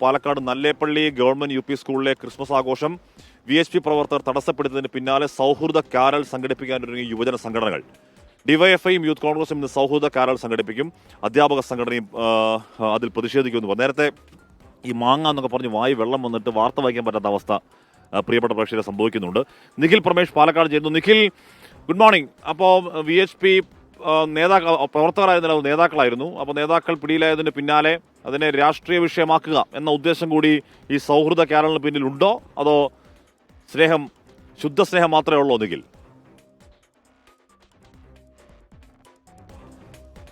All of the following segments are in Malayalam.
Palakkad Nallepilly government U P സ്കൂളിലെ ക്രിസ്മസ് ആഘോഷം VHP പ്രവർത്തകർ തടസ്സപ്പെടുത്തിയതിന് പിന്നാലെ സൗഹൃദ കാരൽ സംഘടിപ്പിക്കാനൊരുങ്ങിയ യുവജന സംഘടനകൾ. ഡിവൈഎഫ്ഐയും യൂത്ത് കോൺഗ്രസും ഇന്ന് സൗഹൃദ കാരൽ സംഘടിപ്പിക്കും. അധ്യാപക സംഘടനയും അതിൽ പ്രതിഷേധിക്കുമെന്ന് പറഞ്ഞു. നേരത്തെ ഈ മാങ്ങ എന്നൊക്കെ പറഞ്ഞ് വായി വെള്ളം വന്നിട്ട് വാർത്ത വായിക്കാൻ പറ്റാത്ത അവസ്ഥ പ്രിയപ്പെട്ട പ്രേക്ഷകരെ സംഭവിക്കുന്നുണ്ട്. നിഖിൽ പ്രമേഷ് പാലക്കാട് ചെയ്യുന്നു. Nikhil, good morning. അപ്പോൾ VHP പ്രവർത്തകരായിരുന്നില്ല, നേതാക്കളായിരുന്നു. അപ്പോൾ നേതാക്കൾ പിടിയിലായതിന് പിന്നാലെ അതിനെ രാഷ്ട്രീയ വിഷയമാക്കുക എന്ന ഉദ്ദേശം കൂടി ഈ സൗഹൃദ കാരലിന് പിന്നിലുണ്ടോ, അതോ സ്നേഹം, ശുദ്ധ സ്നേഹം മാത്രമേ ഉള്ളൂ? നിഖിൽ.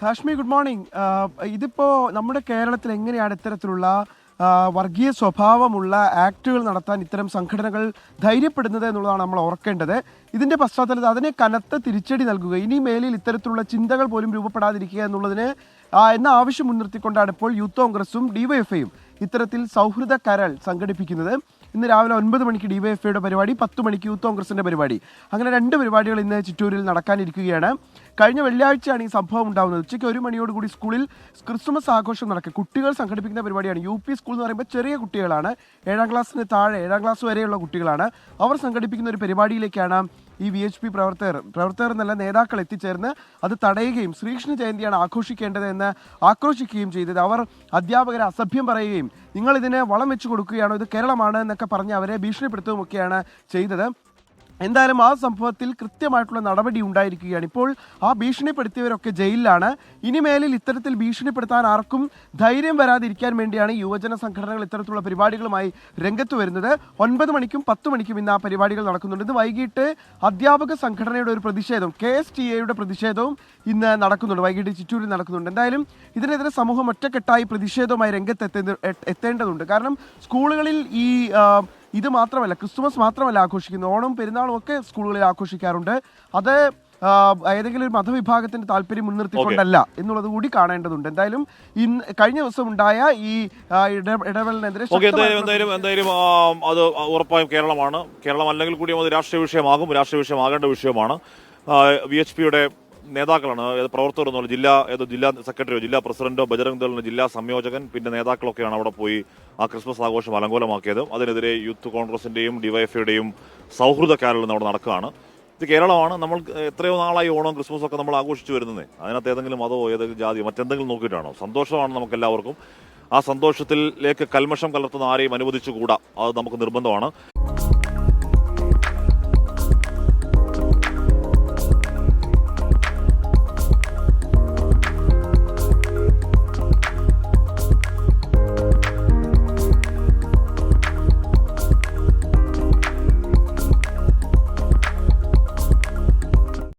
Hashmi, good morning. ഇതിപ്പോൾ നമ്മുടെ കേരളത്തിൽ എങ്ങനെയാണ് ഇത്തരത്തിലുള്ള വർഗീയ സ്വഭാവമുള്ള ആക്ടുകൾ നടത്താൻ ഇത്തരം സംഘടനകൾ ധൈര്യപ്പെടുന്നത് എന്നുള്ളതാണ് നമ്മൾ ഓർക്കേണ്ടത്. ഇതിൻ്റെ പശ്ചാത്തലത്തിൽ അതിനെ കനത്ത തിരിച്ചടി നൽകുക, ഇനി മേലിൽ ഇത്തരത്തിലുള്ള ചിന്തകൾ പോലും രൂപപ്പെടാതിരിക്കുക എന്നുള്ളതിന് എന്ന ആവശ്യം മുൻനിർത്തിക്കൊണ്ടാണ് ഇപ്പോൾ യൂത്ത് കോൺഗ്രസും ഡിവൈഎഫ്ഐയും ഇത്തരത്തിൽ സൗഹൃദ കരൾ സംഘടിപ്പിക്കുന്നത്. ഇന്ന് രാവിലെ 9 മണിക്ക് ഡിവൈഎഫ്ഐയുടെ പരിപാടി, 10 മണിക്ക് യൂത്ത് കോൺഗ്രസിൻ്റെ പരിപാടി. അങ്ങനെ 2 പരിപാടികൾ ഇന്ന് ചിറ്റൂരിൽ നടക്കാനിരിക്കുകയാണ്. കഴിഞ്ഞ വെള്ളിയാഴ്ചയാണ് ഈ സംഭവം ഉണ്ടാകുന്നത്. ഉച്ചയ്ക്ക് 1 മണിയോടുകൂടി സ്കൂളിൽ ക്രിസ്മസ് ആഘോഷം നടക്കുക. കുട്ടികൾ സംഘടിപ്പിക്കുന്ന പരിപാടിയാണ്. UP സ്കൂൾ എന്ന് പറയുമ്പോൾ ചെറിയ കുട്ടികളാണ്, 7ാം ക്ലാസ്സിന് താഴെ, 7ാം ക്ലാസ് വരെയുള്ള കുട്ടികളാണ്. അവർ സംഘടിപ്പിക്കുന്ന ഒരു പരിപാടിയിലേക്കാണ് ഈ VHP പ്രവർത്തകർ എന്നല്ല നേതാക്കൾ എത്തിച്ചേർന്ന് അത് തടയുകയും ശ്രീകൃഷ്ണ ജയന്തിയാണ് ആഘോഷിക്കേണ്ടത് എന്ന് ആക്രോശിക്കുകയും ചെയ്തത്. അവർ അധ്യാപകരെ അസഭ്യം പറയുകയും നിങ്ങളിതിന് വളം വെച്ച് കൊടുക്കുകയാണോ, ഇത് കേരളമാണ് എന്നൊക്കെ പറഞ്ഞ് അവരെ ഭീഷണിപ്പെടുത്തുകയൊക്കെയാണ് ചെയ്തത്. എന്തായാലും ആ സംഭവത്തിൽ കൃത്യമായിട്ടുള്ള നടപടി ഉണ്ടായിരിക്കുകയാണ്. ഇപ്പോൾ ആ ഭീഷണിപ്പെടുത്തിയവരൊക്കെ ജയിലിലാണ്. ഇനിമേലിൽ ഇത്തരത്തിൽ ഭീഷണിപ്പെടുത്താൻ ആർക്കും ധൈര്യം വരാതിരിക്കാൻ വേണ്ടിയാണ് യുവജന സംഘടനകൾ ഇത്തരത്തിലുള്ള പരിപാടികളുമായി രംഗത്ത് വരുന്നത്. 9 മണിക്കും 10 മണിക്കും ഇന്ന് ആ പരിപാടികൾ നടക്കുന്നുണ്ട്. ഇത് വൈകിട്ട് അധ്യാപക സംഘടനയുടെ ഒരു പ്രതിഷേധം, KSTA പ്രതിഷേധവും ഇന്ന് നടക്കുന്നുണ്ട്, വൈകിട്ട് ചിറ്റൂരിൽ നടക്കുന്നുണ്ട്. എന്തായാലും ഇതിനെതിരെ സമൂഹം ഒറ്റക്കെട്ടായി പ്രതിഷേധവുമായി എത്തേണ്ടതുണ്ട്. കാരണം സ്കൂളുകളിൽ ഇത് മാത്രമല്ല, ക്രിസ്മസ് മാത്രമല്ല ആഘോഷിക്കുന്നത്, ഓണം പെരുന്നാളും ഒക്കെ സ്കൂളുകളിൽ ആഘോഷിക്കാറുണ്ട്. അത് ഏതെങ്കിലും ഒരു മതവിഭാഗത്തിന്റെ താല്പര്യം മുൻനിർത്തിക്കൊണ്ടല്ല എന്നുള്ളത് കൂടി കാണേണ്ടതുണ്ട്. എന്തായാലും കഴിഞ്ഞ ദിവസം ഉണ്ടായ ഈ ഇടപെടലിനെതിരെ എന്തായാലും അത് ഉറപ്പായും കേരളം അല്ലെങ്കിൽ കൂടി അത് രാഷ്ട്രീയ വിഷയമാകും, രാഷ്ട്രീയ വിഷയമാകേണ്ട വിഷയമാണ്. VHPയുടെ നേതാക്കളാണ്, പ്രവർത്തകർ എന്നുള്ള ജില്ലാ സെക്രട്ടറിയോ ജില്ലാ പ്രസിഡന്റോ ബജറംഗ് ദളിന്റെ ജില്ലാ സംയോജകൻ പിന്നെ നേതാക്കളൊക്കെയാണ് അവിടെ പോയി ആ ക്രിസ്മസ് ആഘോഷം അലങ്കോലമാക്കിയത്. അതിനെതിരെ യൂത്ത് കോൺഗ്രസിന്റെയും ഡിവൈഎഫ്ഐയുടെയും സൗഹൃദ കാരൽ അവിടെ നടക്കുകയാണ്. ഇത് കേരളമാണ്. നമ്മൾ എത്രയോ നാളായി ഓണം ക്രിസ്മസ് ഒക്കെ നമ്മൾ ആഘോഷിച്ചു വരുന്നത്. അതിനകത്ത് ഏതെങ്കിലും മതമോ ഏതെങ്കിലും ജാതിയോ മറ്റെന്തെങ്കിലും നോക്കിയിട്ടാണോ? സന്തോഷമാണ് നമുക്ക് എല്ലാവർക്കും. ആ സന്തോഷത്തിലേക്ക് കൽമഷം കലർത്തുന്ന ആരെയും അനുവദിച്ചുകൂടാ, അത് നമുക്ക് നിർബന്ധമാണ്.